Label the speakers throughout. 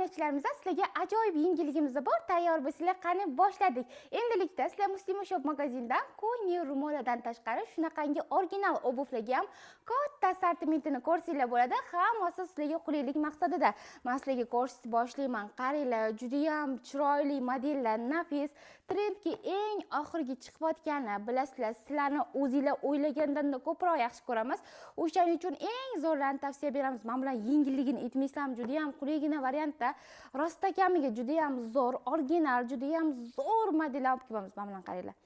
Speaker 1: foydalanuvchilarimiz, sizlarga ajoyib yangiligimiz bor. Tayyor bo'lsanglar, qani boshladik. Endilikda sizlar Muslima Shop magazindan ko'yni rumoladan tashqari shunaqangi original obuvlarga ham katta assortimentini ko'rsanglar bo'ladi. Hammasi sizlarga qulaylik maqsadida. Men sizlarga ko'rsatib boshlayman. Qaranglar, juda ham chiroyli modellar, nafis, trendga eng oxirgi chiqayotgani bilasizlar. Sizlarni o'zingizlar o'ylagandan ko'proq yaxshi ko'ramiz. O'shaning uchun eng zo'rlarni tavsiya beramiz. Men bilan yengilligini aytmaysam, juda ham qulaygina variantda, rostakamiga juda ham zo'r, original, juda ham zo'r modellar olib kelamiz. Men bilan qaranglar.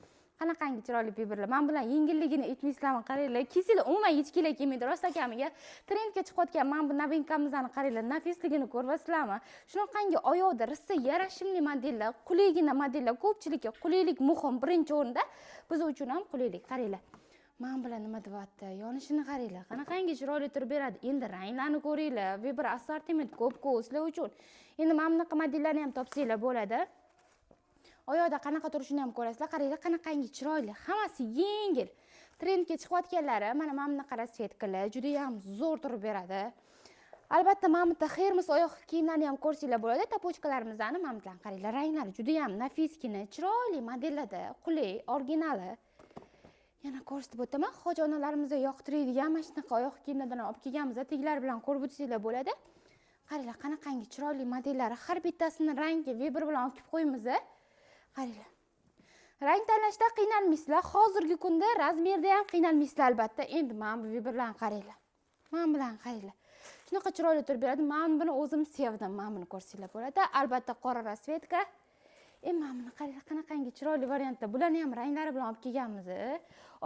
Speaker 1: Qanaqangi chiroyli biberlar. Men bilan yengilligini aytmaysizlarmi? Qaranglar. Kesinglar, umuman hech kerak kelmaydi rostakamiga. Trendga chiqayotgan men bu novinkamizni qaranglar, nafisligini ko'ryapsizlarmi? Shunaqangi oyoqda rissa yarashimli modellar, qulaygina modellar, ko'pchilikka qulaylik muhim birinchi o'rinda. Biz uchun ham qulaylik. Qaranglar. Men bilan nima deyapti? Yonishini qaranglar. Qanaqangi chiroyli turib beradi. Endi ranglarni ko'ringlar. Bir assortiment ko'p-ko'p sizlar uchun. Endi mana bunaqa modellarni ham topsanglar bo'ladi. Oyoqda qanaqa turishini ham ko'rasizlar. Qaranglar, qanaqangi chiroyli. Hammasi yengil. Trendga chiqayotganlari mana bunaqa rasvetkalar juda ham zo'r turib beradi. Albatta, mana bu xermis oyoq kiyimlarni ham ko'rsanglar bo'ladi. Tapochkalarimizni mana bilan qaranglar. Ranglari juda ham nafiskina, chiroyli modellarda, qulay, originali. Yana ko'rsatib o'taman. Hoji onalarimizga yoqtiradigan mana shunaqa oyoq kiyimlardan olib kelganmiz. Teglar bilan ko'rib o'tsanglar bo'ladi. Qaranglar, qanaqangi chiroyli modellari. Har bittasini rangi Weber bilan olib qo'yamiz. Qaranglar. Rang tanlashda qiynalmaysizlar. Hozirgi kunda razmerda ham qiynalmaysizlar albatta. Endi men bu Weber bilan qaranglar. Men bilan qaranglar. Shunaqa chiroyli turib beradi. Men buni o'zim sevdim. Men buni ko'rsanglar bo'ladi. Albatta qora rasvetka. Mana buni qaranglar, qanaqangi chiroyli variantda. Bularni ham ranglari bilan olib kelganmiz.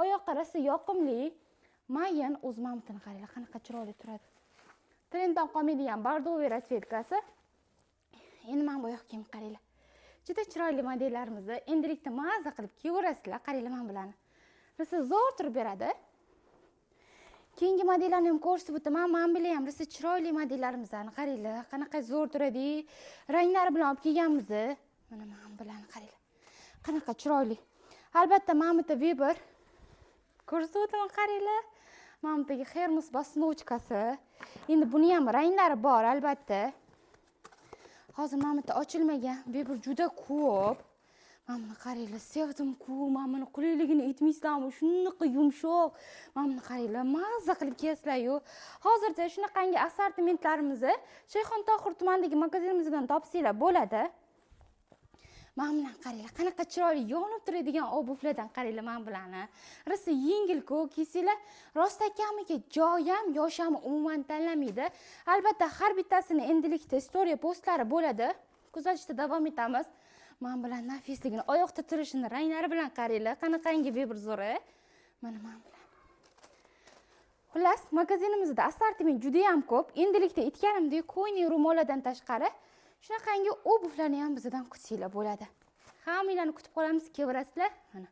Speaker 1: Oyoq qarasi yoqimli, mayin, o'z mamtini qaranglar, qanaqa chiroyli turadi. Trenddan qolmaydigan bordoviy rasvetkasi. Endi mana bu oyoq kiyim qaranglar. Juda chiroyli modellarimizni endilikda maza qilib kiyaverasizlar. Qaranglar men bilan. Risa zo'r turib beradi. Keyingi modellarni ham ko'rsatib o'taman. Men bilan ham risa chiroyli modellarimizni qaranglar, qanaqa zo'r turadi. Ranglari bilan olib kelganmiz. Mana men bilan qaranglar. Qanaqa chiroyli. Albatta, mana bu Weber. Ko'rsatib o'taman, qaranglar. Mana bu xermis bosnovchkasi. Endi buni ham ranglari bor albatta. Hozir mana bu ochilmagan Weber juda ko'p. Mana buni qaranglar, sevdim-ku. Mana buni qulayligini aytmaysizlarmi? Shunaqa yumshoq. Mana buni qaranglar, mazza qilib kiyasizlar-yu. Hozirda shunaqangi assortimentlarimizni Shayxontohur tumanidagi magazinimizdan topsanglar bo'ladi. Mana bilan qaranglar, qanaqa chiroyli yonib turadigan obuvlardan qaranglar men bilan. Risa yengil-ku, kiysanglar, rostakamiga joy ham, yosh ham umuman tanlamaydi. Albatta, har bittasini endilikda story postlari bo'ladi. Kuzatishda davom etamiz. Men bilan nafisligini, oyoqda turishini, ranglari bilan qaranglar, qanaqangi Weber zo'ri. Mana men bilan. Xullas, magazinimizda assortiment juda ham ko'p. Endilikda aytganimdek, ko'yni rumoladan tashqari shunaqangi obuvlarni ham bizdan kutsanglar bo'ladi. Hammalarni kutib qolamiz, kevarasizlar. Mana.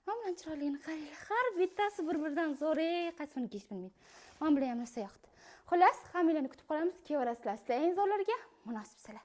Speaker 1: Men bilan chiroyligini qaranglar. Har bittasi bir-biridan zo'r, qaysini kechish bilmaydi. Men bilan ham narsa yoqdi. Xullas, hammalarni kutib qolamiz, kevarasizlar. Sizlar eng zo'rlarga munosibsizlar.